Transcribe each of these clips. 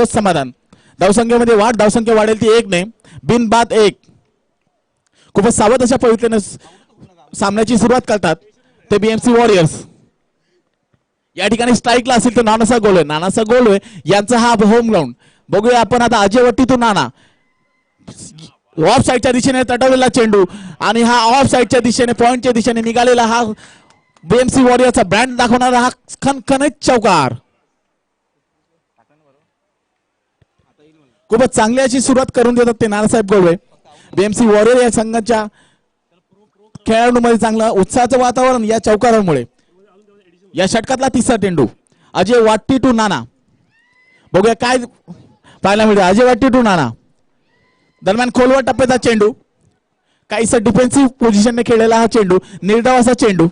निर्दोष समाधान. धावसंख्येमध्ये वाढ, धावसंख्या वाढेल ती 1 ने, बिनबाद 1. खूपच सावध अशा पवित्रेने सामन्याची सुरुवात करतात ते बीएमसी वॉरियर्स. या ठिकाणी स्ट्राईकला असेल तर नानासा गोलवे, नानासा गोलवे यांचा हा होम ग्राउंड. बघूया आपण आता अजयवट्टीतून नाना ऑफ साईडच्या दिशेने तटवलेला चेंडू आणि हा ऑफ साईडच्या दिशेने पॉइंटच्या दिशेने निघालेला हा बीएमसी वॉरियरचा ब्रँड दाखवणारा हा खणखणीत चौकार. खूपच चांगली अशी सुरुवात करून देतात ते नानासाहेब गोलवे. बीएमसी वॉरियर या संघाच्या खेळाडूंमध्ये चांगलं उत्साहाचं वातावरण या चौकारामुळे. या षटकातला तिसरा चेंडू अजय वाट्टी टू नाना. बघूया काय पाहायला मिळतं. अजय वाट्टी टू नाना दरम्यान खोलवर टप्प्याचा चेंडू, काहीसा डिफेन्सिव्ह पोझिशनने खेळलेला हा चेंडू, निर्धाव असा चेंडू.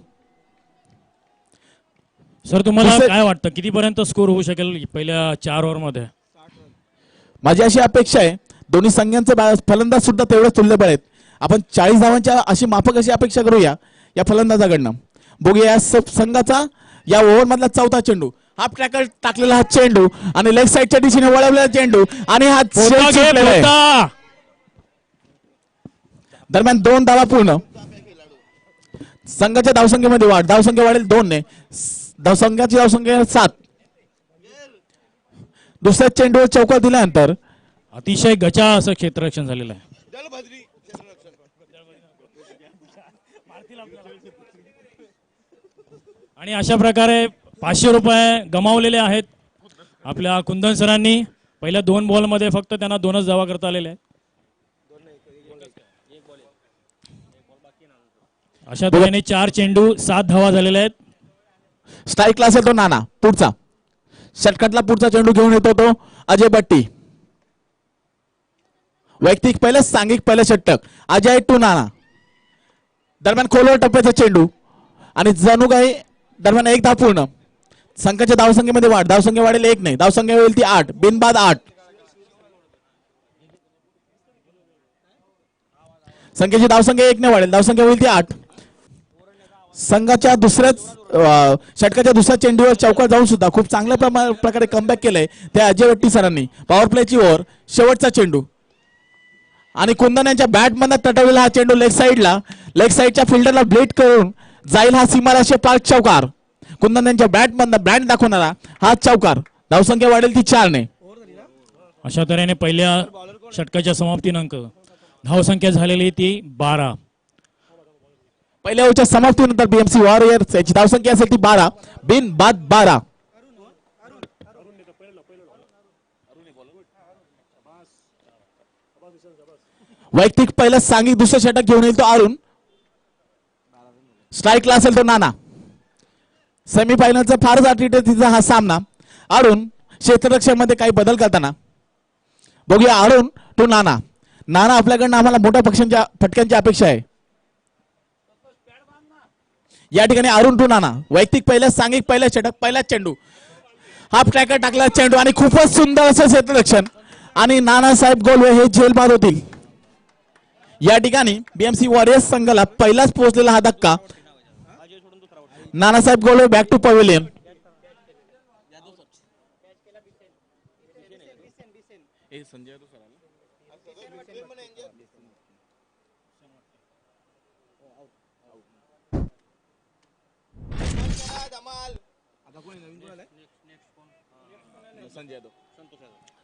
सर तुम्हाला काय वाटतं कितीपर्यंत स्कोर होऊ शकेल पहिल्या 4 ओव्हरमध्ये? माझी अशी अपेक्षा आहे दोन्ही संघांचे फलंदाज सुद्धा तेवढेच तुल्यबळ आहेत. आपण 40 धावांच्या अशी माफक अशी अपेक्षा करूया या फलंदाजाकडनं. बघूया या संघाचा या ओव्हर मधला चौथा चेंडू, हाफ ट्रॅकर टाकलेला हा चेंडू आणि लेग साईडच्या दिशेने वळवलेला चेंडू आणि हा दरम्यान 2 धावा पूर्ण. संघाच्या धावसंख्येमध्ये वाढ, धावसंख्या वाढेल 2 ने, संघाची धावसंख्या 7. दुसऱ्या चेंडूवर चौकार दिल्यानंतर अतिशय गचा असं क्षेत्ररक्षण झालेलं आहे. आणि अशा प्रकारे 500 रुपये गमावलेले आहेत आपल्या कुंदन सरांनी. पहिल्या 2 बॉलमध्ये फक्त त्यांना 2च धावा करता आलेल्या आहेत. अशा तऱ्हेने 4 चेंडू 7 धावा झालेल्या आहेत. स्ट्राईकला असेल तो नाना, पुढचा षटकातला पुढचा चेंडू घेऊन येतो तो अजय बट्टी. वैयक्तिक पहिलं, सांघिक पहिलं षटक अजय टू नाना. दरम्यान खोलवर टप्प्याचा चेंडू आणि जणू काही दरम्यान 1 धाव पूर्ण. संघाच्या धावसंख्येमध्ये वाढ, धावसंख्या वाढेल 1 ने, धावसंख्या होईल ती 8, बिनबाद 8. संघाची धावसंख्या 1 ने वाढेल, धावसंख्या होईल ती 8. संघाच्या दुसऱ्याच षटकाच्या दुसऱ्या चेंडूवर चौकार जाऊन सुद्धा खूप चांगल्या प्रकारे कमबॅक केलंय त्या अजय वट्टी सरांनी. पॉवर प्लेची ओव्हर, शेवटचा चेंडू आणि कुंदन यांच्या बॅट मधून तटवलेला हा चेंडू लेग साईडला, लेग साईडच्या फिल्डरला ब्लेड करून जाईल हा सीमाराशी पार्क चौकार. कुंदन यांच्या बॅट मधून ब्रँड दाखवणारा हा चौकार. धावसंख्या वाढेल ती 4 ने. अशा तऱ्हेने पहिल्या षटकाच्या समाप्तीनंतर धावसंख्या झालेली ती 12. पहिल्या ओव्हरच्या समाप्तीनंतर बीएमसी वॉरियर्स याची धावसंख्या असेल ती 12, बिनबाद 12. वैयक्तिक पहिलं सांघिक दुसरं षटक घेऊन येईल तो अरुण. स्ट्राईकला असेल तो नाना. सेमीफायनलचा फारच अटीतटीचा हा सामना. अरुण क्षेत्ररक्षणामध्ये काही बदल करताना. बघूया अरुण टू नाना. नाना आपल्याकडनं आम्हाला मोठ्या फटक्यांची अपेक्षा आहे. या ठिकाणी अरुण टू नाना. वैयक्तिक पहिलं सांघिक पहिलं षटक, पहिला चेंडू, हाफ ट्रॅकर टाकला चेंडू आणि खूपच सुंदर असं क्षेत्ररक्षण आणि नानासाहेब गोलवे हे झेलबाद होतील. या ठिकाणी बीएमसी वॉरियर्स संघाला पहिलाच पोहोचलेला हा धक्का. Nanasaheb Golwe back to pavilion.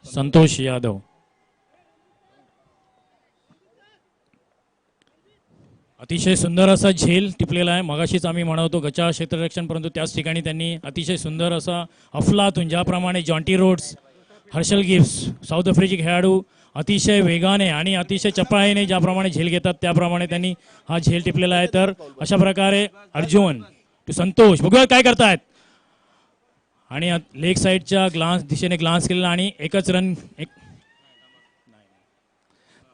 Santosh Yadav. अतिशय सुंदर असा झेल टिपलेला आहे. मगाशीच आम्ही म्हणतो गचा क्षेत्ररक्षण, परंतु त्याच ठिकाणी त्यांनी अतिशय सुंदर असा अफलातून, ज्याप्रमाणे Jonty Rhodes, Herschelle Gibbs south आफ्रिकी खेळाडू अतिशय वेगाने आणि अतिशय चपळाईने ज्याप्रमाणे झेल घेतात त्याप्रमाणे त्यांनी हा झेल टिपलेला आहे. तर अशा प्रकारे अर्जुन टू संतोष. बघूया काय करतायत. आणि लेग साईडच्या दिशेने ग्लान्स केलेला आणि एकच रन.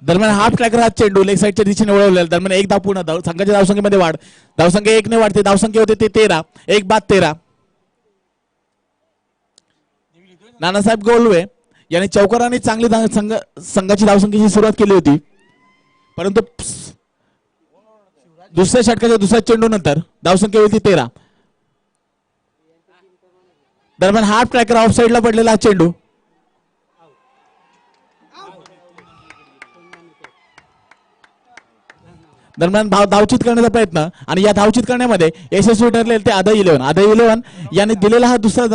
दरम्यान हाफ ट्रॅकर हा चेंडू लेग साईडच्या दिशेने वळवलेला. दरम्यान 1 धाव पूर्ण. संघाच्या धावसंख्येमध्ये वाढ, धावसंख्या 1 ने वाढते, धावसंख्या होते ते 13, 1 बाद 13. नानासाहेब गोलवे यांनी चौकाराने चांगली संघाची धावसंख्येची सुरुवात केली होती, परंतु दुसऱ्या षटकाच्या दुसऱ्या चेंडू नंतर धावसंख्या होती 13. दरम्यान हाफ ट्रॅकर ऑफ साईडला पडलेला चेंडू दरम्यान धावचित करण्याचा प्रयत्न आणि या धावचित करण्यामध्ये यशस्वी ठरले ते आदय 11 यांनी दिलेला हा दुसरा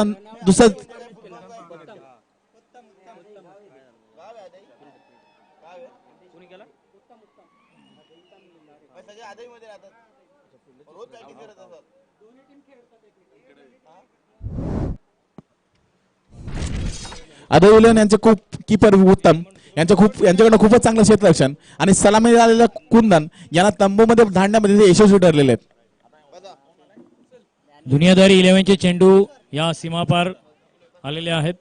आदय 11 यांचे खूप कीपर उत्तम यांच्याकडे खूपच चांगलं क्षेत्ररक्षण आणि सलामी आलेला कुंदन यांना तंबूमध्ये धाडण्यामध्ये ते यशस्वी ठरलेले आहेत. दुनियादारी 11चे चेंडू या सीमापार आलेले आहेत.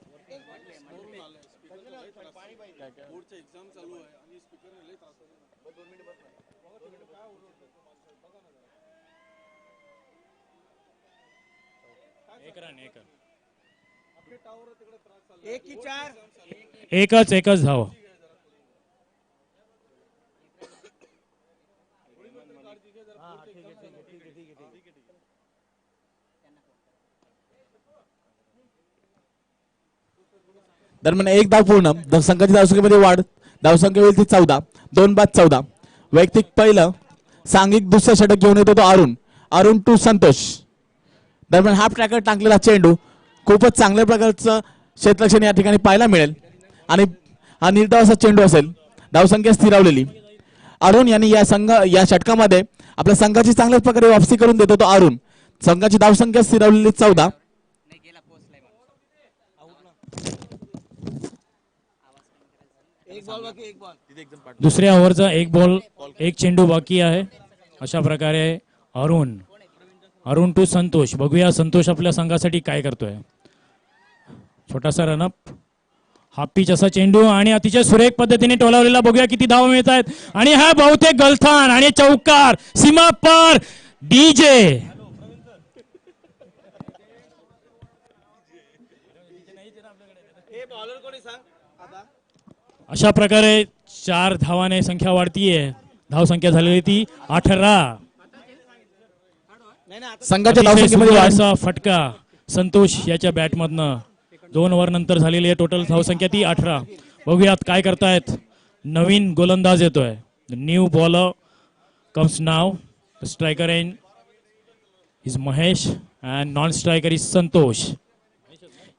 एकच धाव. दरम्यान एक धाव पूर्ण. संघाची धावसंख्येमध्ये वाढ. धावसंख्या होईल ती 14. 2 बाद 14. वैयक्तिक पहिलं सांघिक दुसरं षटक घेऊन येतो तो अरुण टू संतोष. दरम्यान हाफ ट्रॅकर टाकलेला चेंडू खूपच चांगल्या प्रकारचं क्षेत्ररक्षण या ठिकाणी पाहायला मिळेल आणि हा निर्धाव असा चेंडू असेल. धावसंख्या स्थिरावलेली. अरुण यांनी या षटकामध्ये आपल्या संघाची चांगल्याच प्रकारे वापसी करून देतो तो अरुण. संघाची धावसंख्या स्थिरावलेली 14. दुसऱ्या ओव्हरचा एक बॉल एक चेंडू बाकी आहे. अशा प्रकारे अरुण टू संतोष. बघूया संतोष आपल्या संघासाठी काय करतोय. छोटासा रनअप. हाफ पिच असा चेंडू आणि अतिशय सुरेख पद्धतीने टोलावलेला. बघूया किती धाव मिळत आहेत आणि हा बहुतेक गलथान आणि चौकार सीमा पार डीजे. अशा प्रकारे 4 धावाने संख्या वाढतीये. धाव संख्या झालेली ती 18. संघाच्या धावसंख्येमध्ये वाढ. असा फटका संतोष याच्या बॅटमधनं. 2 ओव्हर नंतर झालेली आहे टोटल धावसंख्या ती 18. बघूयात काय करतायत. नवीन गोलंदाज येतोय. New bowler comes now. Striker is Mahesh and non striker is Santosh.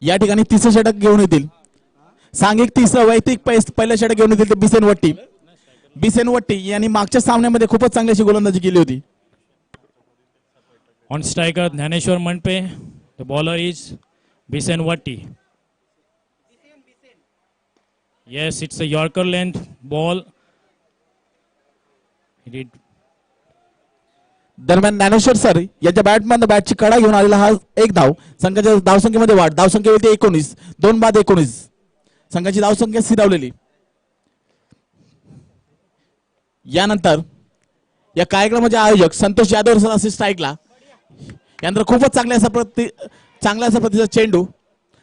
या ठिकाणी तिसरं षटक घेऊन येतील. सांघिक तिसरं वैयक्तिक पहिलं षटक घेऊन येतील ते बिसेन वट्टी यांनी मागच्या सामन्यामध्ये खूपच चांगली अशी गोलंदाजी केली होती. On striker Dnyaneshwar Mandape. The bowler is Bisen Watti. Yes, it's a Yorker length ball. दरम्यान ज्ञानेश्वर सर याच्या बॅटची कडा घेऊन आलेला हा एक धाव. संघाच्या धावसंख्येमध्ये वाढ. धावसंख्या होती 19. 2 बाद 19. संघाची धावसंख्या स्थिरावलेली. यानंतर या कार्यक्रमाचे आयोजक संतोष यादव सर असे स्ट्राईकला. यानंतर खूपच चांगल्या असा प्रतीचा चेंडू.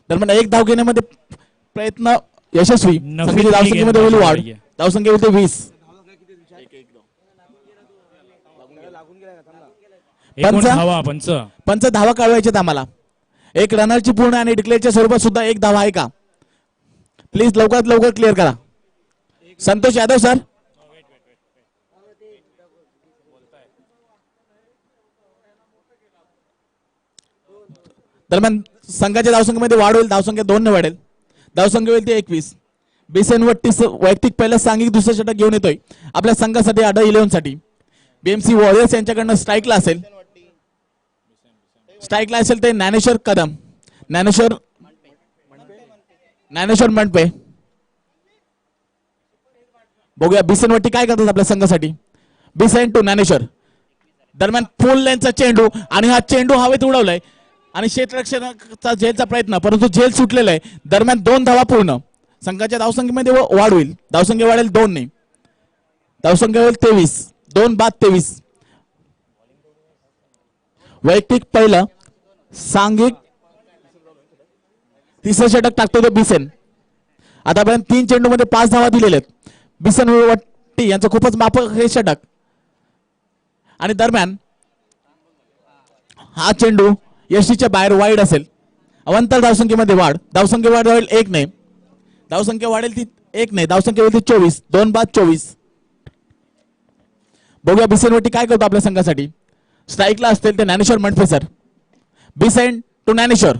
दरम्यान एक धाव घेण्यामध्ये प्रयत्न यशस्वी. संघाची धावसंख्येमध्ये होईल वाढ. धावसंख्या होती 20. पंच धावा कळवायचे आम्हाला. एक रनरची पूर्ण आणि डिक्लेअरच्या स्वरूपात सुद्धा एक धावा आहे का प्लीज लवकरात लवकर क्लिअर करा. संतोष यादव सर. दरम्यान संघाच्या धावसंख्येमध्ये वाढ होईल. धावसंख्या 2 ने वाढेल. धावसंख्या होईल ती 21. बिसेन वट्टी वैयक्तिक पहिलं सांघिक दुसरं षटक घेऊन येतोय आपल्या संघासाठी आडा 11 साठी. बीएमसी वॉरियर्स यांच्याकडनं स्ट्राईकला असेल ते ज्ञानेश्वर कदम. ज्ञानेश्वर मंडपे. बघूया बिसेन वट्टी काय करतात आपल्या संघासाठी. बिसेन टू ज्ञानेश्वर. दरम्यान फुल लेनचा चेंडू आणि हा चेंडू हवेत उडवलाय आणि क्षेत्ररक्षणाचा झेलचा प्रयत्न परंतु झेल सुटलेला आहे. दरम्यान 2 धावा पूर्ण. संघाच्या धावसंख्येमध्ये वाढ होईल. धावसंख्या वाढेल 2 ने. धावसंख्या होईल 23. 2 बाद 23. वैयक्तिक पहिलं सांघिक तिसरं षटक टाकतो तो बिसेन. आतापर्यंत 3 चेंडू मध्ये 5 धावा दिलेल्या आहेत. बिसेन वट्टी यांचं खूपच माफक हे षटक. आणि दरम्यान हा चेंडू यष्टीच्या बाहेर वाईड असेल. अवंतर धावसंख्येमध्ये वाढ. धावसंख्या वाढ होईल 1 ने. धावसंख्या वाढेल ती एक नाही. धावसंख्या होती 24. 2 बाद 24. बघूया बिसेनवट्टी काय करतो आपल्या संघासाठी. स्ट्राईकला असतील ते ज्ञानेश्वर मंडपे सर. बिसेन टू ज्ञानेश्वर.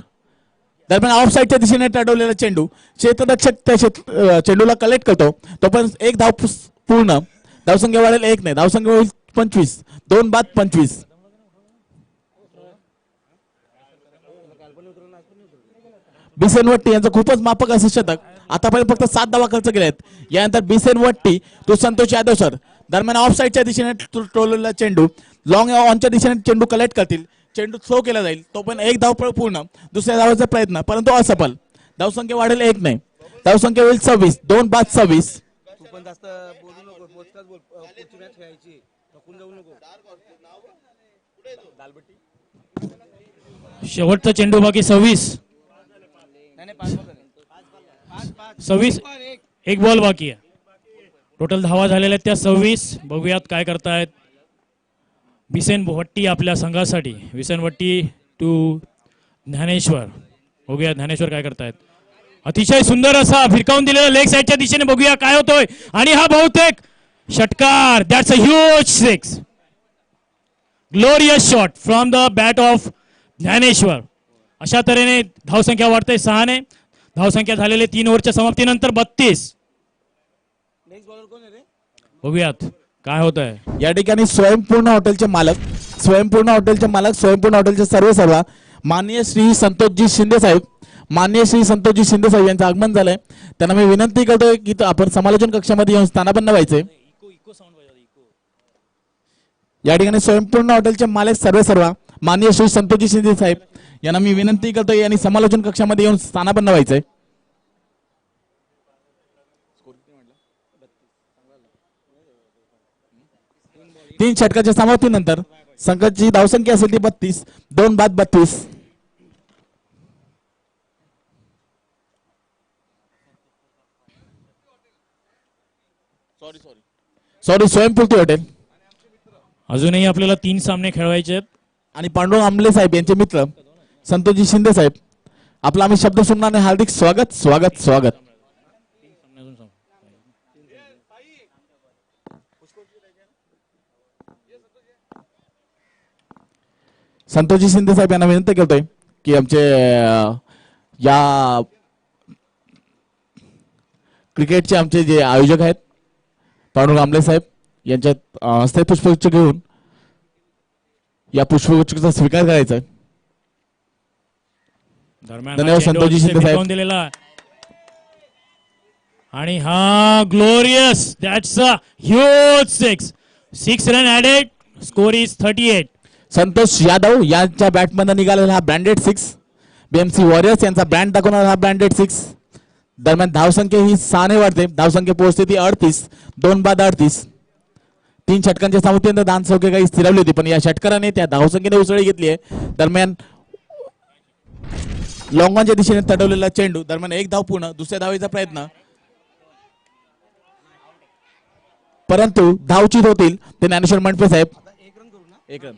दरम्यान ऑफ साईडच्या दिशेने टळवलेला चेंडू. क्षेत्ररक्षक त्या चेंडूला कलेक्ट करतो. तो पण एक धाव पूर्ण. धावसंख्या वाढेल 1 नाही. धावसंख्या होईल 25. 2 बाद 25. बिसेनवट्टी यांचं खूपच माफक असं शतक. आतापर्यंत फक्त 7 धावा खर्च केल्या आहेत. यानंतर बिसेनवट्टी तो संतोष यादव सर. दरम्यान ऑफ साईडच्या दिशेने टोललेला चेंडू. लॉंग ऑनच्या दिशेने चेंडू कलेक्ट करतील. चेंडू थ्रो केला जाईल. तो पण एक धाव पूर्ण. दुसऱ्या धावाचा प्रयत्न परंतु असफल. धावसंख्या वाढेल 1 नाही. धावसंख्या होईल 26. 2 बाद 26. तू पण जास्त बोलू नको. पोस्टच बोल. पुढची मॅच खेळायची. थकून जाऊ नको. शेवटचा चेंडू बाकी 26. 26. एक बॉल बाकी आहे. टोटल धावा झालेल्या आहेत त्या 26. बघूयात काय करतायत बिसेन वट्टी आपल्या संघासाठी. बिसेन वट्टी टू ज्ञानेश्वर. बघूया ज्ञानेश्वर काय करतायत. अतिशय सुंदर असा फिरकावून दिलेला लेग साईडच्या दिशेने. बघूया काय होतोय. आणि हा बहुतेक षटकार. That's a huge 6. Glorious shot from the bat of Dnyaneshwar. अशा तऱ्हेने धावसंख्या वाढते 6 ने. धावसंख्या झालेले 3 ओव्हरच्या समाप्तीनंतर 32. बघूयात काय होत आहे. या ठिकाणी स्वयंपूर्ण हॉटेलचे मालक स्वयंपूर्ण हॉटेलचे सर्व माननीय श्री संतोषजी शिंदे साहेब यांचं आगमन झालंय. त्यांना मी विनंती करतोय की आपण समालोचन कक्षामध्ये येऊन स्थानापन्न व्हायचे. या ठिकाणी स्वयंपूर्ण हॉटेलचे मालक सर्व माननीय श्री संतोषजी शिंदे साहेब यांना मी विनंती करतोय यांनी समालोचन कक्षामध्ये येऊन स्थानापन्न व्हायचंय. तीन षटकाच्या समाप्तीनंतर संघाची धावसंख्या असेल ती 32. 2 बाद 32. Sorry Swayampurti hotel. अजूनही आपल्याला 3 सामने खेळवायचे आहेत. आणि पांडुरंग आमले साहेब यांचे मित्र संतोषजी शिंदे साहेब. आपला आम्ही शब्द सुमनाने हार्दिक स्वागत स्वागत स्वागत. संतोषजी शिंदे साहेब यांना विनंती करतोय की आमचे या क्रिकेटचे आमचे जे आयोजक आहेत पांडुरंग आमले साहेब यांच्यात हस्ते पुष्पगुच्छ घेऊन या पुष्पगुच्छाचा स्वीकार करायचा आहे. धन्यवाद संतोषजी शिंदे साहेब. दिलेला आणि हा glorious. That's a huge 6 run added. Score is 38. Santosh Yadav यांच्या बॅटमधून निघालेला हा ब्रँडेड 6. बीएमसी वॉरियर्स यांचा ब्रँड दाखवणारा हा ब्रँडेड 6. दरम्यान धावसंख्या ही 6 ने वाढते. धावसंख्या पोहोचते ती 38. 2 बाद 38. 3 षटकांच्या समाप्तीनंतर धावसंख्या काही स्थिरावली होती पण या षटकाराने त्या धावसंख्येने उसळी घेतली आहे. दरम्यान लॉंगॉनच्या दिशेने तडवलेला चेंडू. दरम्यान एक धाव पूर्ण. दुसऱ्या धावेचा प्रयत्न परंतु धावचीत होतील ते ज्ञानेश्वर मंडपे साहेब. 1 रन.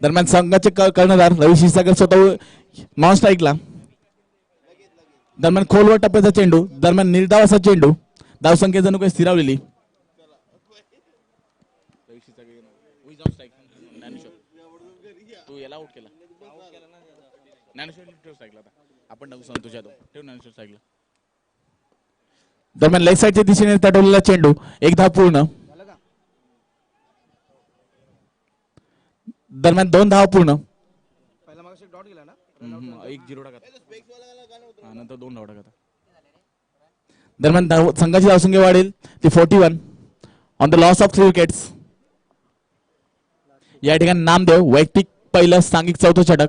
दरम्यान संघाचे कर्णधार रवी क्षीरसागर स्वतः नॉन स्ट्राईकला. दरम्यान खोलवर टप्प्याचा चेंडू. दरम्यान निर्धाव असा चेंडू. धावसंख्या जणू काही स्थिरावलेली. दरम्यान लेग साईडच्या दिशेने तटवलेला चेंडू. एक धाव पूर्ण. दरम्यान 2 धाव पूर्ण. नंतर 2 धाव टाकत. दरम्यान संघाची धावसंख्या वाढेल ती 41 on the loss of 3 wickets. या ठिकाणी नामदेव वैयक्तिक पहिलं सांघिक चौथं षटक.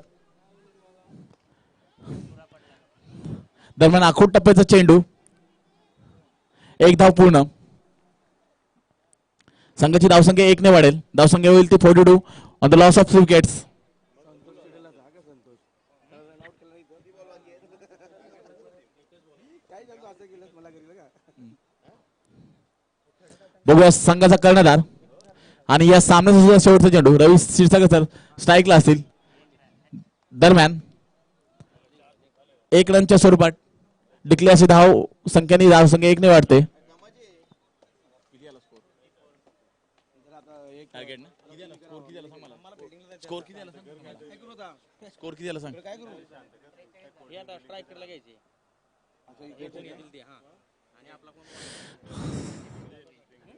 दरम्यान आखूड टप्प्याचा चेंडू, एक धाव पूर्ण. संघाची धावसंख्या 1 ने वाढेल. धावसंख्या होईल ती 42 on the loss of wickets. बघूया संघाचा कर्णधार आणि या सामन्याचा सुद्धा शेवटचा चेंडू. रवी क्षीरसागर स्ट्राईकला असतील. दरम्यान 1 रनच्या स्वरूपात डिक्लेअर अशी धाव संख्येने धावसंख्या 1 ने वाढते.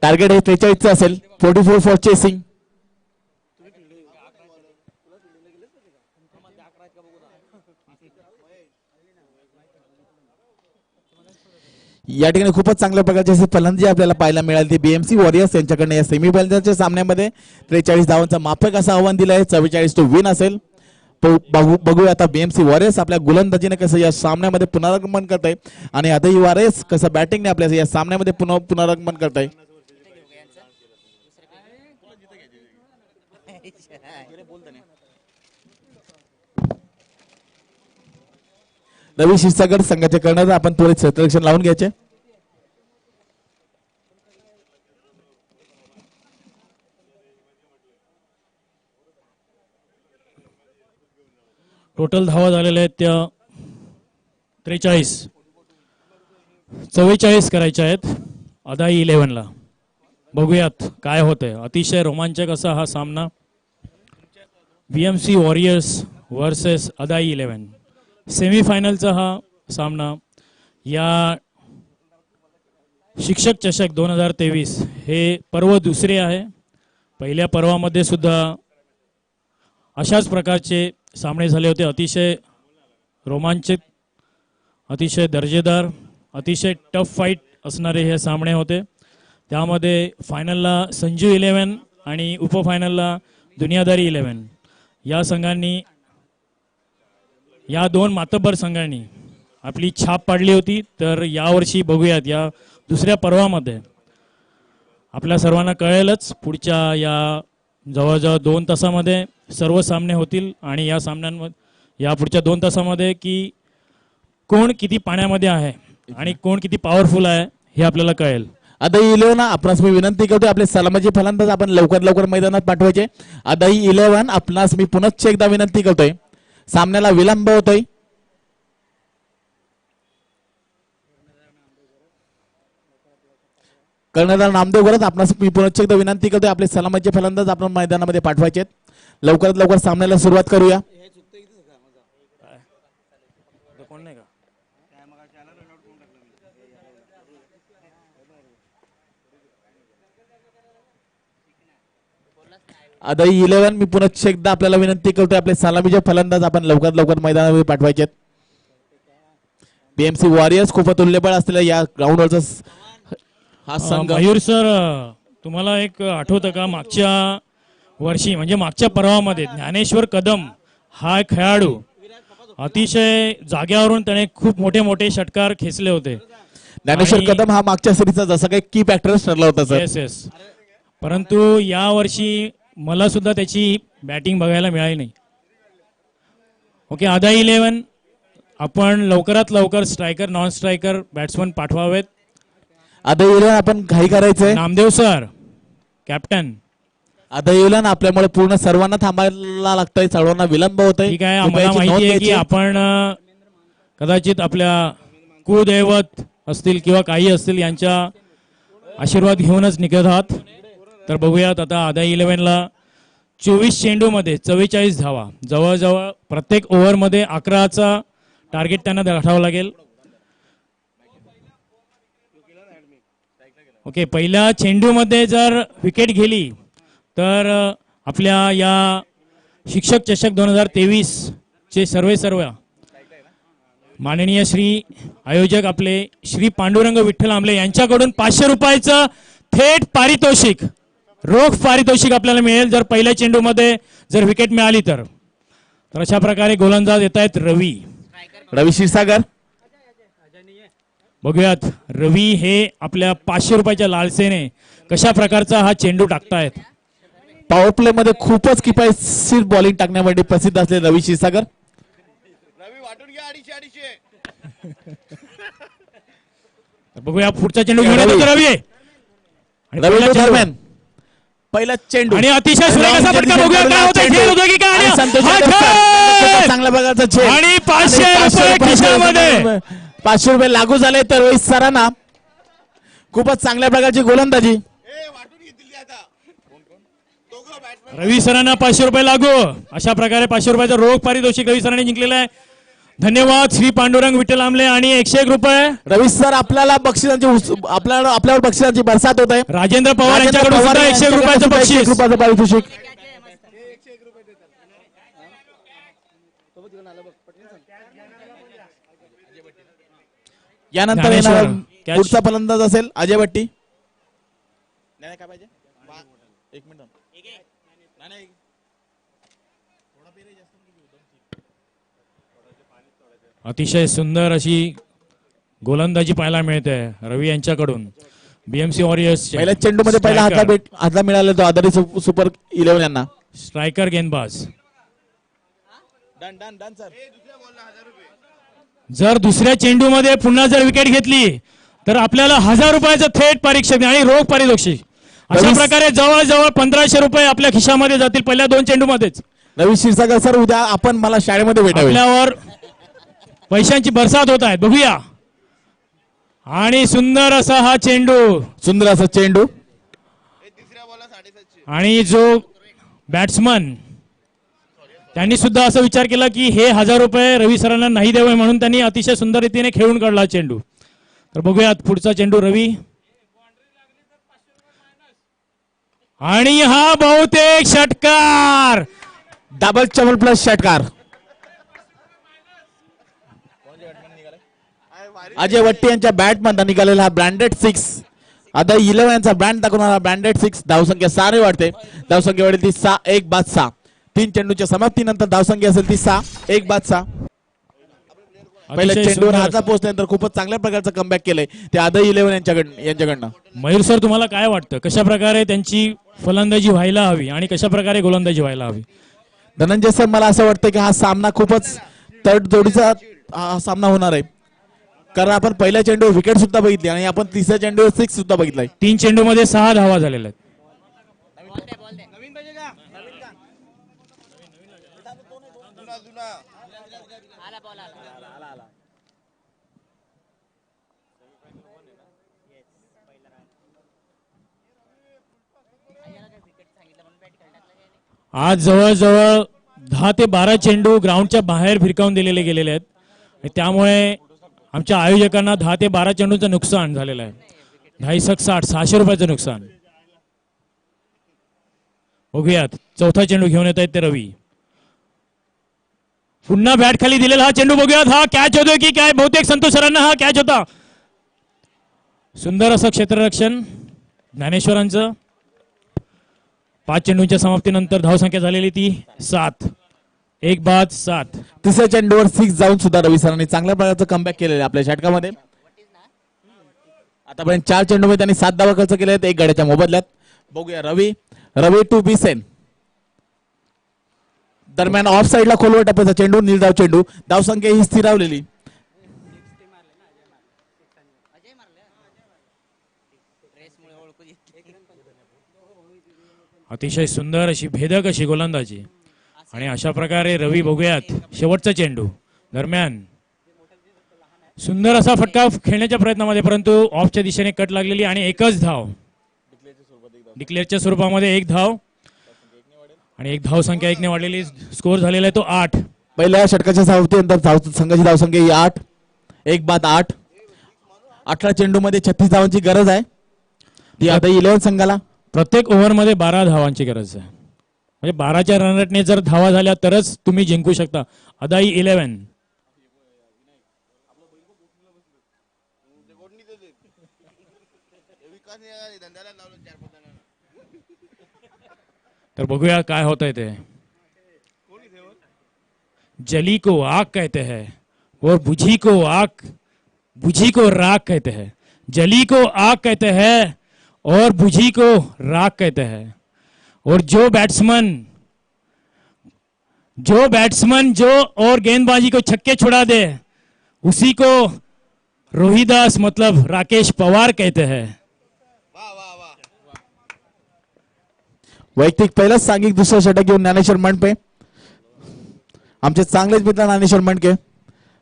टार्गेट हे 43 असेल. 44 फॉर चेसिंग. या ठिकाणी खूपच चांगल्या प्रकारचे फलंदाजी आपल्याला पाहायला मिळाली. ती बीएमसी वॉरियर्स यांच्याकडनं या सेमीफायनलच्या सामन्यामध्ये 43 धावांचा माफक असा आव्हान दिलं आहे. 44 टू विन असेल. बघूया आता बीएमसी वॉरियर्स आपल्या गोलंदाजीने कसं या सामन्यामध्ये पुनरागमन करत आहे आणि आदई वॉरियर्स कसं बॅटिंगने आपल्या या सामन्यामध्ये पुनरागमन करत आहे. रवी क्षीरसागर संघाचे कर्णधार आपण त्वरित क्षेत्ररक्षण लावून घ्यायचे. टोटल धावा झालेल्या आहेत त्या 43. 44 करायच्या आहेत अदाई 11ला. बघूयात काय होतंय. अतिशय रोमांचक असा हा सामना. बीएमसी वॉरियर्स वर्सेस अदाई 11 सेमीफायनलचा हा सामना. या शिक्षक चषक 2023 हे पर्व दुसरे आहे. पहिल्या पर्वामध्ये सुद्धा अशाच प्रकारचे सामने झाले होते. अतिशय रोमांचक, अतिशय दर्जेदार, अतिशय टफ फाईट असणारे हे सामने होते. त्यामध्ये फायनलला संजू 11 आणि उपफायनलला दुनियादारी 11 या संघांनी, या दोन मातब्बर संघांनी आपली छाप पाडली होती. तर यावर्षी बघूयात या दुसऱ्या पर्वामध्ये आपल्या सर्वांना कळेलच. पुढच्या या जवळजवळ 2 तासामध्ये सर्व सामने होतील आणि या सामन्यांमध्ये या पुढच्या 2 तासामध्ये की कोण किती पाण्यामध्ये आहे आणि कोण किती पॉवरफुल आहे हे आपल्याला कळेल. अदाई 11 आपणास मी विनंती करतो आपले सलामीचे फलंदाज आपण लवकर मैदानात पाठवायचे. अदाई 11 आपणास मी पुनश्च एकदा विनंती करतोय. सामन्याला विलंब होतोय. कर्णधार नामदेव करत आपणास मी पुनश्च एकदा विनंती करतोय आपले सलामीचे फलंदाज आपण मैदानामध्ये पाठवायचे. लवकरात लवकर सामन्याला सुरुवात करूया. अदाई 11 मी पुनश्च एकदा आपल्याला विनंती करतोय आपले सलामीचे फलंदाज आपण लवकर मैदानामध्ये पाठवायचे. बीएमसी वॉरियर्स खूप तुल्यबळ असलेल्या या ग्राउंडवरचा हा संघ. मयूर सर, तुम्हाला एक आठवतं का मागच्या वर्षी म्हणजे मागच्या पर्वामध्ये ज्ञानेश्वर कदम हा खेळाडू अतिशय जाग्यावरून त्याने खूप मोठे षटकार खेचले होते. ज्ञानेश्वर कदम हा मागच्या सिरीजचा जसा काही की फॅक्टर ठरला होता सर. येस. परंतु या वर्षी मला सुद्धा त्याची बॅटिंग बघायला मिळाली नाही. ओके, अदाई 11 आपण लवकरात लवकर स्ट्रायकर, नॉन स्ट्रायकर बॅट्समन पाठवावेत. अदाई 11 आपण घाई करायचंय. Namdev sir captain. अदाई 11 आपल्यामुळे पूर्ण सर्वांना थांबायला लागतंय. सर्वांना विलंब होतोय. ठीक आहे, आम्हाला माहिती आहे की आपण कदाचित आपल्या कुळदैवत असतील किंवा काही असतील यांच्या आशीर्वाद घेऊनच निघत आहात. तर बघूयात आता अदाई 11ला 24 चेंडूमध्ये 44 धावा. जवळजवळ प्रत्येक ओव्हरमध्ये 11चा टार्गेट त्यांना गाठावं लागेल. ओके, पहिल्या चेंडूमध्ये जर विकेट गेली तर आपल्या या शिक्षक चषक 2023 चे सर्व माननीय श्री आयोजक आपले श्री पांडुरंग विठ्ठल आंबले यांच्याकडून 500 रुपयाचं थेट पारितोषिक रोख पारितोषिक आपल्याला मिळेल जर पहिल्या चेंडूमध्ये जर विकेट मिळाली तर अशा प्रकारे गोलंदाज येत आहेत रवी. रवी क्षीरसागर. बघूयात रवी हे आपल्या 500 रुपयाच्या लालसेने कशा प्रकारचा हा चेंडू टाकतायत. पॉवर प्ले मध्ये खूपच किफायतशीर बॉलिंग टाकण्यामध्ये प्रसिद्ध असलेले रवी क्षीरसागर. बघूया पुढचा चेंडू घेऊन येतो रवी. आणि रवी पहिला चेंडू. दरम्यान पहिला चेंडू आणि अतिशय सुरेख असा फटका. बघूया काय होतं. झेल होतं की काय. आणि संतोष हा यादव खेळ! चांगल्या प्रकारचा झेल. आणि 500 रुपये खिशामध्ये. 500 रुपये लागू झाले तर रोहित सरांना खूपच चांगल्या प्रकारची गोलंदाजी. रवी सरांना 500 रुपये लागू. अशा प्रकारे 500 रुपयाचा रोख पारितोषिक रवी सरांनी जिंकलेला आहे. धन्यवाद श्री पांडुरंग विठ्ठल आमले. आणि 101 रुपये रवी सर आपल्याला बक्षिसांची आपल्यावर बक्षिसांची बरसात होत आहे. राजेंद्र पवार राजेंद्र यांच्याकडून पवार सुद्धा 101 रुपयाचं यांच्याकडून बक्षीस. 101 रुपयाचं पारितोषिक. यानंतर ज्ञानेश्वर, येणारा कॅच. पुढचा फलंदाज असेल अजय भट्टी. काय पाहिजे? एक मिनिट. अतिशय सुंदर अशी गोलंदाजी पाहायला मिळते रवी यांच्याकडून. बीएमसी वॉरियर्स पहिल्या चेंडू मध्ये पहिला हातला मिळाला तो आदरी सुपर 11 यांना. स्ट्रायकर गेंदबाज. जर दुसऱ्या चेंडू मध्ये पुन्हा जर विकेट घेतली तर आपल्याला 1000 रुपयाचं थेट पारितोषिक आणि रोख पारितोषिक. अशा प्रकारे जवळजवळ 1500 रुपये आपल्या खिशामध्ये जातील पहिल्या 2 चेंडू मध्येच. रवी क्षीरसागर सर उद्या आपण मला शाळेमध्ये भेटावे. आपल्यावर पैशांची बरसात होत आहे. बघूया. आणि सुंदर असा हा चेंडू. सुंदर असा चेंडू. आणि जो बॅट्समन त्यांनी सुद्धा असा विचार केला की हे 1000 रुपये रवी सरांना नाही द्यावे म्हणून त्यांनी अतिशय सुंदर रीतीने खेळून काढला चेंडू. तर बघूयात पुढचा चेंडू रवी. आणि हा बहुतेक षटकार. डबल चबल प्लस षटकार. अजय वट्टी यांच्या बॅट मध्ये निघालेला हा ब्रँडेड 6. आता 11 यांचा ब्रँड दाखवणारा ब्रँडेड 6. धावसंख्या 6 ने वाढते. धावसंख्या वाढेल ती 6 1 बाद 6. 3 चेंडूच्या समाप्तीनंतर धावसंख्या असेल ती 6 1 बाद 6. पहिल्या चेंडूवर हातचा पोहोचल्यानंतर खूपच चांगल्या प्रकारचं कमबॅक केलंय ते आदय 11 यांच्याकडनं. मयूर सर तुम्हाला काय वाटतं कशा प्रकारे त्यांची फलंदाजी व्हायला हवी आणि कशा प्रकारे गोलंदाजी व्हायला हवी? धनंजय सर मला असं वाटतं की हा सामना खूपच तडजोडीचा हा सामना होणार आहे. कारण आपण पहिल्या चेंडूवर विकेट सुद्धा बघितली आणि आपण तिसऱ्या चेंडूवर 6 सुद्धा बघितलाय. 3 चेंडू मध्ये 6 धावा झालेल्या आहेत. आज जवळजवळ 10 ते 12 चेंडू ग्राउंडच्या बाहेर भिरकावून दिलेले गेलेले आहेत आणि त्यामुळे आमच्या आयोजकांना 10 ते 12 चेंडूंचं नुकसान झालेलं आहे. 10 600 रुपयाचं नुकसान. बघूयात चौथा चेंडू घेऊन येत आहेत ते रवी. पुन्हा बॅट खाली दिलेला हा चेंडू. बघूयात हा कॅच होतोय की काय. बहुतेक संतोष सरांना हा कॅच होता. सुंदर असं क्षेत्ररक्षण ज्ञानेश्वरांचं. 5 चेंडूंच्या समाप्तीनंतर धावसंख्या झालेली ती 7 1 बाद 7. तिसऱ्या चेंडूवर 6 जाऊन सुद्धा रवी सरांनी चांगल्या प्रकारचं कमबॅक केलेलं आपल्या षटकामध्ये. आतापर्यंत 4 चेंडूमध्ये त्यांनी 7 धावा खर्च केले आहेत 1 गड्याच्या मोबदल्यात. बघूया रवी टू बी सेन. दरम्यान ऑफ साईडला खोलवर टप्प्याचा चेंडू निर्धाव चेंडू. धावसंख्या ही स्थिरावलेली. अतिशय सुंदर अशी भेदक अशी गोलंदाजी आणि अशा प्रकारे रवी. बघूयात शेवटचा चेंडू. दरम्यान सुंदर असा फटका खेळण्याच्या प्रयत्नामध्ये परंतु ऑफच्या दिशेने कट लागलेली आणि एकच धाव. डिक्लेअरच्या स्वरूपामध्ये 1 धाव आणि 1 धाव संख्या 1 ने वाढलेली. स्कोर झालेला आहे तो 8. पहिल्या षटकाच्या समाप्तीनंतर संघाची धावसंख्या ही 8 1 बाद 8. 18 चेंडू मध्ये 36 धावांची गरज आहे. ती आता 11 संघाला. प्रत्येक ओव्हरमध्ये 12 धावांची गरज आहे. म्हणजे 12च्या रन रेटने जर धावा झाल्या तरच तुम्ही जिंकू शकता. अदाई 11. तर बघूया काय होत आहे ते. जली को आग कहते हैं और बुझी को राख कहते हैं. जली को आग कहते हैं और बुझी को राख कहते हैं. और जो बैट्समैन जो और गेंदबाजी को छक्के छुड़ा दे उसी को रोहिदास मतलब राकेश पवार कहते हैं. वैयक्तिक पहिलं सांघिक दुसरं षटक घेऊन ज्ञानेश्वर मंडपे, आमचे चांगलेच मित्र ज्ञानेश्वर मंडके.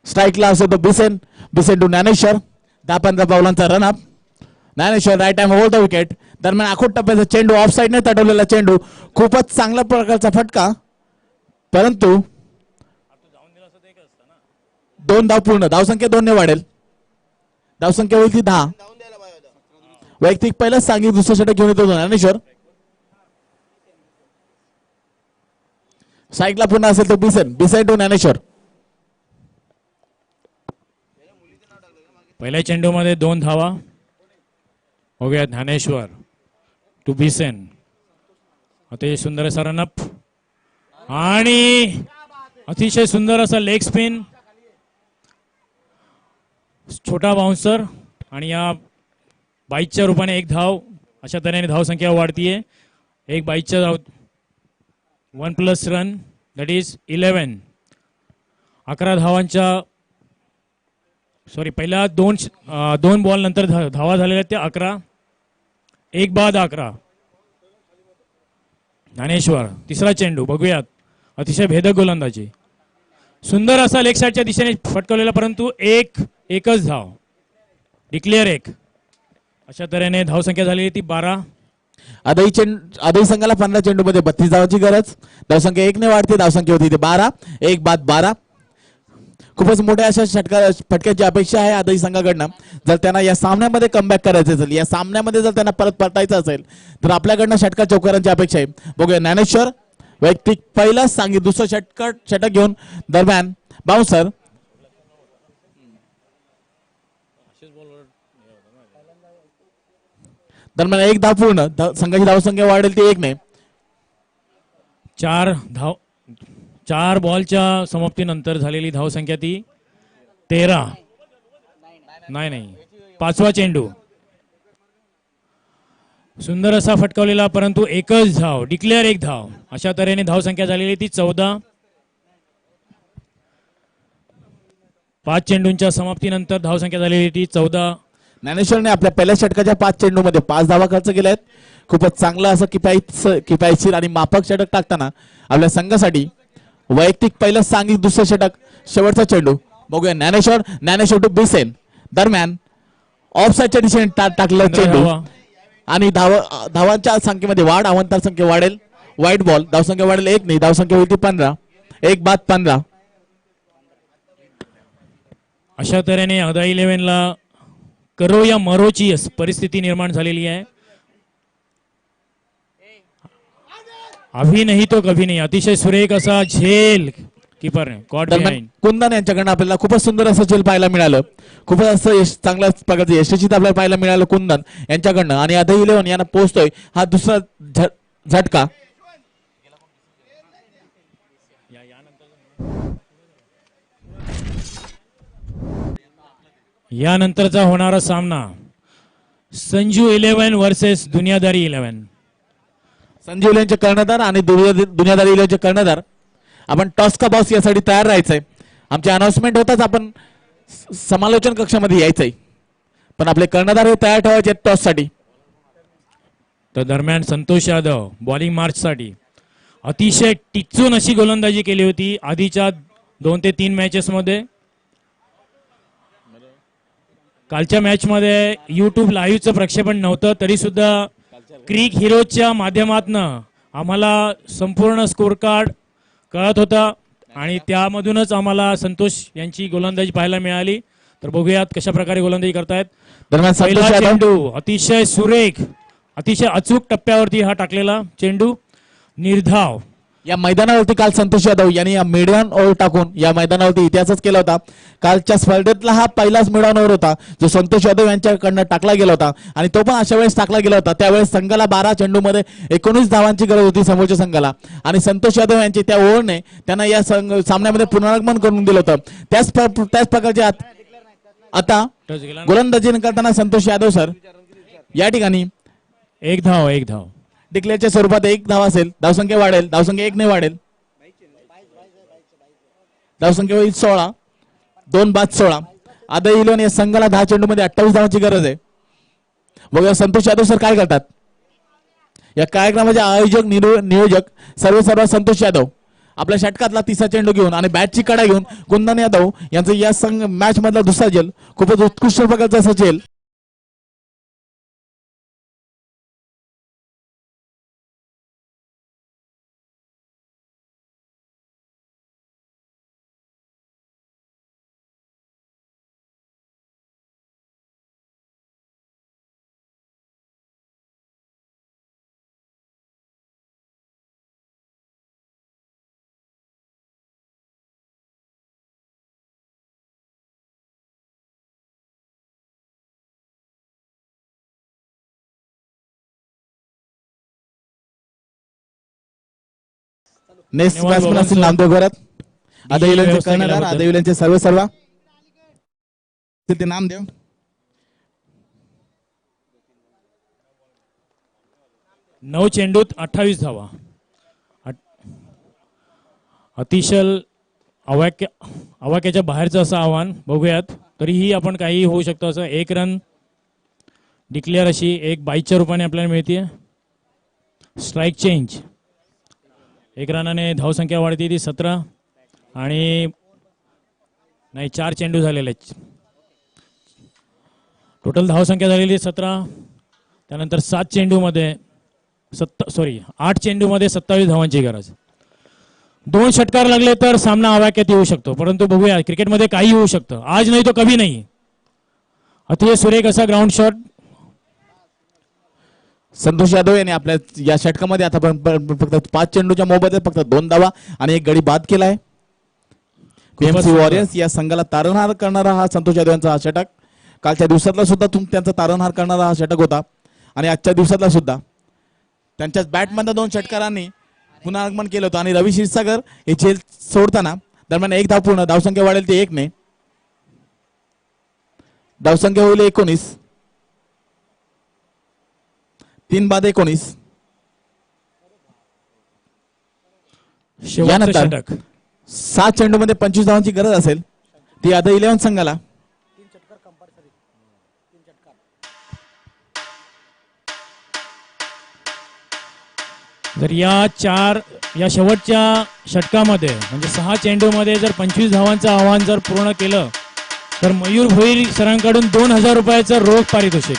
स्ट्राईकला असतो तो बिसेन टू ज्ञानेश्वर. 10-15 पावलांचा run up. Dnyaneshwar right time over the wicket. दरम्यान आखूट टप्प्याचा चेंडू ऑफ साईडने तटवलेला चेंडू, खूपच चांगल्या प्रकारचा फटका, परंतु 2 धाव पूर्ण. धावसंख्या 2 ने वाढेल. धावसंख्या होईल ती 10. वैयक्तिक पहिलं सांघिक दुसरं षटक घेऊन येतो ज्ञानेश्वर. साईकला पुन्हा असेल तो बिसेन टू ज्ञानेश्वर. पहिल्या चेंडूमध्ये 2 धावा. हो गया ज्ञानेश्वर टू बिसेन. अतिशय सुंदर असा रनअप आणि अतिशय सुंदर असा लेग स्पिन, छोटा बाउन्सर आणि या बाईच्या रूपाने 1 धाव. अशा तऱ्हेने धावसंख्या वाढतीये. 1 बाईच्या धाव 1+ रन दॅट इज 11. 11 धावांच्या पहिल्या 2 बॉल नंतर धावा झालेल्या त्या 11. 1 बाद 11. ज्ञानेश्वर तिसरा चेंडू बघूयात. अतिशय भेदक गोलंदाजी, सुंदर असा लेग साईडच्या दिशेने फटकवलेला, परंतु एकच धाव. डिक्लेअर 1. अशा तऱ्हेने धावसंख्या झालेली ती 12. आदई संघाला 15 चेंडूमध्ये 32 धावांची गरज. धावसंख्या 1 ने वाढते. धावसंख्या होती ते 12. 1 बाद 12. खूपच मोठ्या अशा फटक्याची अपेक्षा आहे आदई संघाकडनं. जर त्यांना या सामन्यामध्ये कमबॅक करायचं असेल, या सामन्यामध्ये जर त्यांना परत परतायचं असेल, तर आपल्याकडनं षटकार चौकारांची अपेक्षा आहे. बघूया ज्ञानेश्वर वैयक्तिक पहिला सांघिक दुसरं षटक घेऊन. दरम्यान बाउन्सर दरम्यान 1 धाव पूर्ण. संघाची धावसंख्या वाढेल ती 1 ने. 4 बॉलच्या समाप्तीनंतर झालेली धावसंख्या ती 13. नाही 5वा चेंडू सुंदर असा फटकावलेला, परंतु एकच धाव. डिक्लेअर 1 धाव. अशा तऱ्हेने धावसंख्या झालेली ती 14. 5 चेंडूंच्या समाप्तीनंतर धावसंख्या झालेली ती 14. ज्ञानेश्वरने आपल्या पहिल्या षटकाच्या 5 चेंडूमध्ये 5 धावा खर्च केल्या आहेत. खूपच चांगलं असं किफायतशीर आणि माफक षटक टाकताना आपल्या संघासाठी वैयक्तिक पहिलं सांघिक दुसरं षटक. शेवटचा चेंडू बघूया ज्ञानेश्वर टू बिसेन. दरम्यान ऑफसाईडच्या दिशेने टाकलेला चेंडू आणि धावांच्या संख्येमध्ये वाढ. अवंतर संख्या वाढेल. White ball. धावसंख्या वाढेल 1 नाही. धावसंख्या होईल ती 15. 1 बाद 15. अशा तऱ्हेने अदा 11ला करो या मरोची परिस्थिती निर्माण झालेली आहे. अभी नाही तो कभी नाही. अतिशय सुरेख असा झेल कीपर कॉट बिहाइंड. कुंदन यांच्याकडनं आपल्याला खूपच सुंदर असं झेल पाहायला मिळालं. खूपच असं चांगल्या प्रकारचं यशस्वी आपल्याला पाहायला मिळालं कुंदन यांच्याकडनं. आणि अदा 11 यांना पोहोचतोय हा दुसरा झटका. यानंतरचा होणारा सामना संजू 11 वर्सेस दुनियादारी 11. संजू 11चे कर्णधार आणि दुनियादारी 11चे कर्णधार. आपण टॉस का बॉस यासाठी तयार राहायचंय. आमची अनाउन्समेंट होताच आपण समालोचन कक्षामध्ये यायचंय, पण आपले कर्णधार हे तयार ठेवायचे टॉस साठी. तर दरम्यान संतोष यादव बॉलिंग मार्च साठी अतिशय टिचून अशी गोलंदाजी केली होती आधीच्या 2 ते 3 मॅचेस मध्ये. कालच्या मॅच मध्ये YouTube लाईव्हचं प्रक्षेपण नव्हतं, तरी सुद्धा क्रिक हिरोजच्या माध्यमातून आम्हाला संपूर्ण स्कोर कार्ड कळत होता आणि त्यामधूनच आम्हाला संतोष यांची गोलंदाजी पाहायला मिळाली. तर बघूयात कशा प्रकारे गोलंदाजी करतायत. पहिला चेंडू अतिशय सुरेख, अतिशय अचूक टप्प्यावरती हा टाकलेला चेंडू. निर्धाव या मैदानावरती काल संतोष यादव यांनी या मिडऑन ओव्हर टाकून या मैदानावरती इतिहासच केला होता. कालच्या स्पर्धेतला हा पहिलाच मिडऑन ओव्हर होता जो संतोष यादव यांच्याकडनं टाकला गेला होता आणि तो पण अशा वेळेस टाकला गेला होता. त्यावेळेस संघाला 12 चेंडूमध्ये 19 धावांची गरज होती समोरच्या संघाला आणि संतोष यादव यांची त्या ओव्हरने त्यांना या सामन्यामध्ये पुनरागमन करून दिलं होतं. त्याच प्रकारचे आता गोलंदाजी करताना संतोष यादव सर या ठिकाणी एक धाव डिक्लेअरच्या स्वरूपात 1 धाव असेल. धावसंख्या वाढेल, धावसंख्या 1 ने वाढेल. धावसंख्या होईल 16, 2 बाद 16. आदर इलेव्हन या संघाला 10 चेंडूमध्ये 28 धावांची गरज आहे. बघा संतोष यादव सर काय करतात. या कार्यक्रमाचे आयोजक नियोजक सर्व संतोष यादव आपल्या षटकातला 3रा चेंडू घेऊन आणि बॅटची कडा घेऊन कुंदन यादव यांचं या संघ मॅच मधला दुसरा झेल खूपच उत्कृष्ट प्रकारचा असा झेल. नेक्स्ट बॅट्समन असतील नामदेव घोरत. आदविलांचे कर्णधार आदविलांचे सर्व ते नामदेव. नऊ चेंडूत 28 धावा. अतिशय आवाक्याच्या बाहेरचं असं आव्हान बघूयात. तरीही आपण काही होऊ शकतो असं 1 रन डिक्लेअर अशी 1 22च्या रूपाने आपल्याला मिळते. स्ट्राईक चेंज 1 रनाने धावसंख्या वाढते ती 17 आणि नाही 4 चेंडू झालेले आहेत. टोटल धावसंख्या झालेली 17. त्यानंतर 8 चेंडूमध्ये 27 धावांची गरज. 2 षटकार लागले तर सामना आवाक्यात येऊ शकतो. परंतु बघूया क्रिकेटमध्ये काही होऊ शकतं. आज नाही तो कभी नाही. अतिशय सुरेख असा ग्राउंड शॉट संतोष यादव यांनी आपल्या या षटकामध्ये आता फक्त 5 चेंडूच्या मोबदल्यात फक्त 2 धावा आणि 1 गडी बाद केलाय. बीएमसी वॉरियर्स या संघाला तारणहार करणारा हा संतोष यादव यांचा हा षटक. कालच्या दिवसातला सुद्धा त्यांचा तारणहार करणारा हा षटक होता आणि आजच्या दिवसातला सुद्धा त्यांच्याच बॅटमधून 2 षटकारांनी पुन्हा आगमन केलं होतं आणि रवी क्षीरसागर हे झेल सोडताना दरम्यान 1 धाव पूर्ण. धावसंख्या वाढेल ती 1 ने. धावसंख्या होईल 19, 3 बाद 19. यानंतर 7 चेंडूमध्ये 25 धावांची गरज असेल ती आता 11 संघाला. जर या शेवटच्या षटकामध्ये म्हणजे 6 चेंडूमध्ये जर 25 धावांचं आव्हान जर पूर्ण केलं तर मयूर भोईर सरांकडून 2000 रुपयाचं रोख पारितोषिक.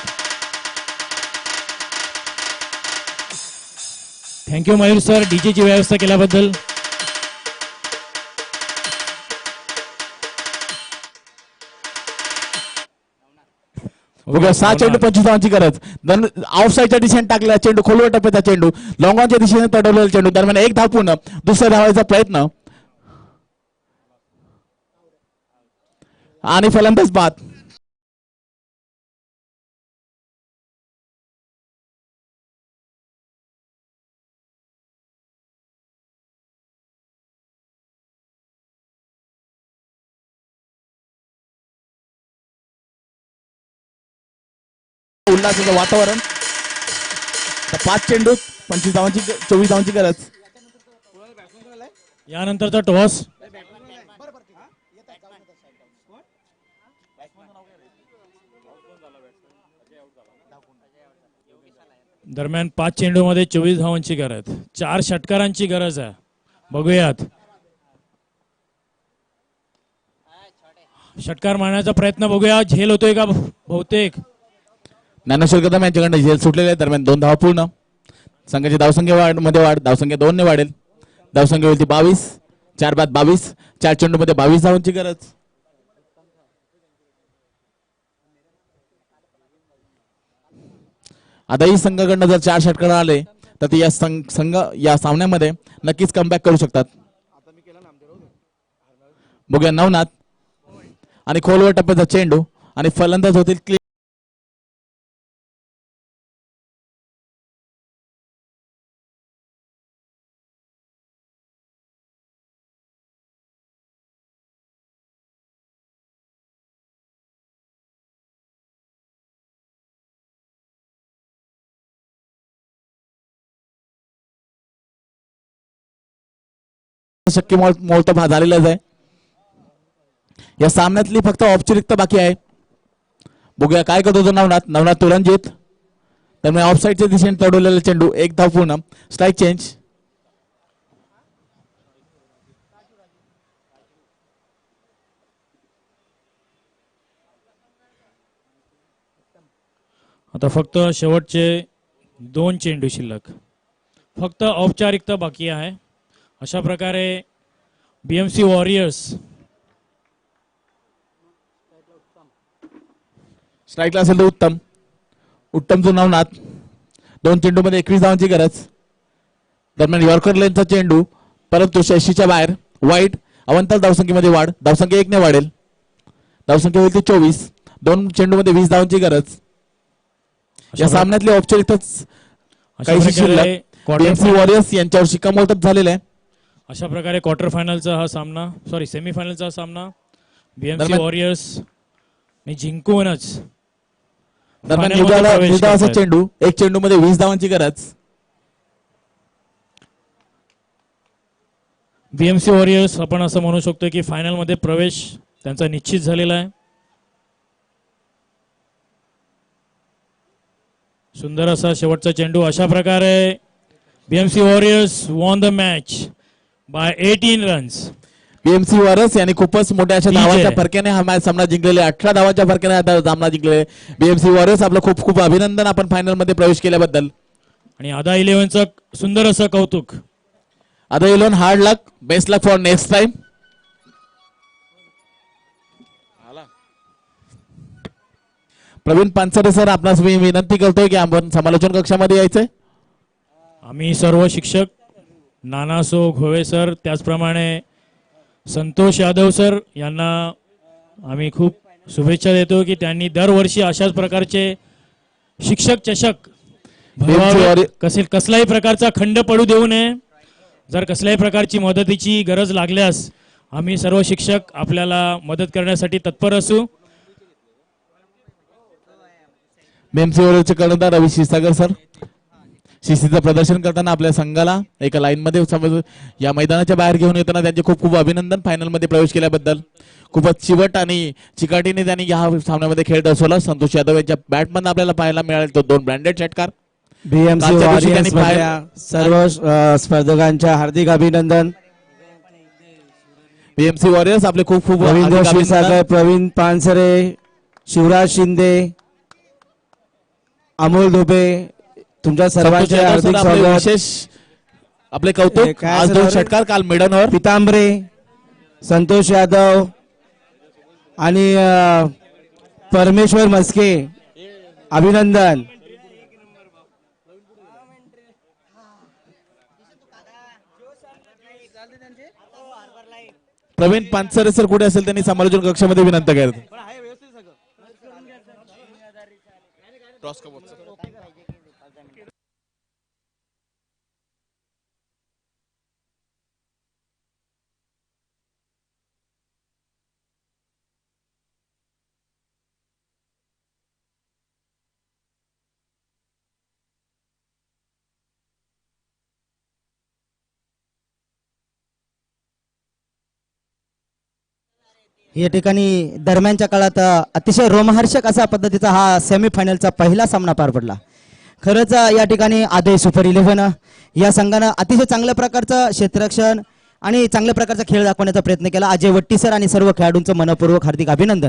थँक्यू मयूर सर डीजेची व्यवस्था केल्याबद्दल. बघा 6 चेंडू 25 धावांची गरज. ऑफ साईडच्या दिशेने टाकलेला चेंडू, खोलवर टप्प्याचा चेंडू, लॉंग ऑनच्या दिशेने तडवलेला चेंडू, दरम्यान 1 धाव पूर्ण. दुसऱ्या धावायचा प्रयत्न आणि फलंदाज बाद. उल्हासाचं वातावरण. 5 चेंडू 25 धावांची 24 धावांची गरज. यानंतरचा टॉस दरम्यान 5 चेंडूमध्ये 24 धावांची गरज. 4 षटकारांची गरज आहे. बघूयात षटकार मारण्याचा प्रयत्न बघूया. झेल होतोय का बहुतेक. ज्ञानेश्वर कदम यांच्याकडनं झेल सुटलेले. दरम्यान 2 धावा पूर्ण. संघाची धावसंख्या मध्ये वाढ. धावसंख्या 2 ने वाढेल. धावसंख्या होईल ती 22. 4 बाद 22. 4 चेंडूमध्ये 22 धावांची गरज. आताही संघाकडनं जर 4 षटकार आले तर ते या संघ या सामन्यामध्ये नक्कीच कमबॅक करू शकतात. बघूया नवनाथ आणि खोलवर टप्प्याचा चेंडू आणि फलंदाज होतील शक्य मोलतोफ झालेलाच आहे. या सामन्यातली फक्त औपचारिकता बाकी आहे. बघूया काय करतो तो नवनाथ तुरंजीत त्यामुळे ऑफसाईडच्या दिशेने तडवलेला चेंडू एक धाव पूर्ण. Strike change. आता फक्त शेवटचे 2 चेंडू शिल्लक, फक्त औपचारिकता बाकी आहे. अशा प्रकारे BMC वॉरियर्स स्ट्राईकला असेल तर उत्तम जो नवनाथ 2 चेंडू मध्ये 21 धावांची गरज. दरम्यान यॉर्कर लेनचा चेंडू परंतु 86च्या बाहेर. वाईट अवंतर धावसंख्येमध्ये वाढ. धावसंख्या 1 ने वाढेल. धावसंख्या होईल ती 24. 2 चेंडू मध्ये 20 धावांची गरज. या सामन्यातली औपचारिकताच काही शिल्लक. BMC वॉरियर्स यांच्यावर शिक्कामोर्तब झालेलं आहे. अशा प्रकारे क्वार्टर फायनलचा हा सामना सेमीफायनलचा हा सामना BMC वॉरियर्स ने जिंकूनच दरम्यान final मध्ये प्रवेश युगाचा करतायत. चेंडू 1 चेंडू मध्ये 20 धावांची गरज. BMC वॉरियर्स आपण असं म्हणू शकतो की फायनल मध्ये प्रवेश त्यांचा निश्चित झालेला आहे. सुंदर असा शेवटचा चेंडू. अशा प्रकारे BMC warriors won the match by 18 runs. BMC warriors यांनी खूपच मोठ्या अशा विजय. धावांच्या फरकाने हा मॅच सामना जिंकलेला आहे. 18 धावांच्या फरकाने हा सामना जिंकलेला आहे. BMC वॉरियर्स आपलं खूप खूप अभिनंदन आपण फायनल मध्ये प्रवेश केल्याबद्दल. आणि आदा 11चं सुंदर असं कौतुक. आता इलोन hard luck, best luck for next time. Praveen Pansare sir, आपणास मी विनंती करतोय की आपण समालोचन कक्षामध्ये यायचंय. आम्ही सर्व शिक्षक नानासो घोवे सर, त्याचप्रमाणे संतोष यादव सर यांना आम्ही खूप शुभेच्छा देतो की त्यांनी दरवर्षी अशाच प्रकारचे शिक्षक चषक भरवावे. कसल्याही प्रकारचा खंड पडू देऊ नये. जर कसल्याही प्रकारची मदतीची गरज लागल्यास आम्ही सर्व शिक्षक आपल्याला मदत करण्यासाठी तत्पर असू. BMC वॉरियर्सचे कर्णधार रवी क्षीरसागर सर शिस्तीचं प्रदर्शन करताना आपल्या संघाला एका लाईन मध्ये या मैदानाच्या बाहेर घेऊन येताना त्यांचे खूप खूप अभिनंदन फायनल मध्ये प्रवेश केल्याबद्दल. खूपच चिवट आणि चिकाटीने त्यांनी या सामन्यामध्ये खेळ दर्शवला. संतोष यादव यांच्या बॅटमधून आपल्याला पाहायला मिळाले तो 2 ब्रँडेड षटकार. BMC वॉरियर्स मधल्या सर्व स्पर्धकांच्या हार्दिक अभिनंदन. BMC वॉरियर्स आपले खूप खूप रवींद्र हार्दिक क्षीरसागर, अभिनंदन. प्रवीण पानसरे, शिवराज शिंदे, अमोल दुबे, तुमच्या संतोष सर्वांचे यादव सर, हार्दिक आपले स्वागत. विशेष आपले कौतुक. काय आज सर? 2 षटकार, काल मिडनवर. पितांबरे, संतोष यादव आणि परमेश्वर मस्के, अभिनंदन. प्रवीण पानसरे सर कुठे असेल त्यांनी समालोचन कक्षामध्ये विनंती करतो. या ठिकाणी दरम्यानच्या काळात अतिशय रोमहर्षक असा पद्धतीचा हा सेमीफायनलचा पहिला सामना पार पडला. खरंच या ठिकाणी आदय सुपर 11 या संघानं अतिशय चांगल्या प्रकारचं क्षेत्ररक्षण आणि चांगल्या प्रकारचा खेळ दाखवण्याचा प्रयत्न केला. अजय वट्टी सर आणि सर्व खेळाडूंचं मनपूर्वक हार्दिक अभिनंदन.